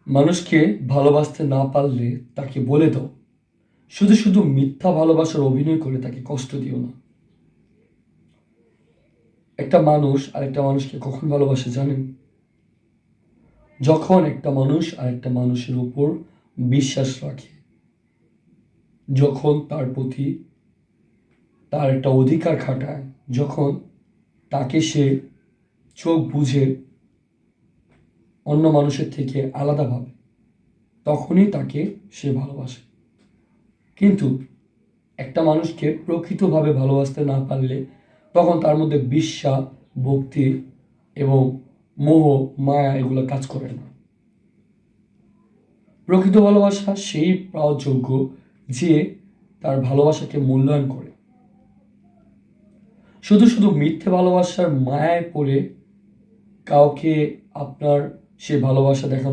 মানুষকে ভালোবাসতে না পারলে তাকে বলে দাও। শুধু শুধু মিথ্যা ভালোবাসার অভিনয় করে তাকে কষ্ট দিও না। একটা মানুষ আরেকটা মানুষকে কখন ভালোবাসে জানেন? যখন একটা মানুষ আরেকটা মানুষের উপর বিশ্বাস রাখে, যখন তার প্রতি তার একটা অধিকার খাটায়, যখন তাকে সে চোখ বুঝে অন্য মানুষের থেকে আলাদা ভাবে, তখনই তাকে সে ভালোবাসে। কিন্তু একটা মানুষকে প্রকৃতভাবে ভালোবাসতে না পারলে তখন তার মধ্যে বিশ্বাস, ভক্তি এবং মোহ, মায়া এগুলো কাজ করে না। প্রকৃত ভালোবাসা সেই পাওয়ার যোগ্য যে তার ভালোবাসাকে মূল্যায়ন করে। শুধু শুধু মিথ্যে ভালোবাসার মায়ায় পড়ে কাউকে আপনার সে ভালোবাসা দেখানো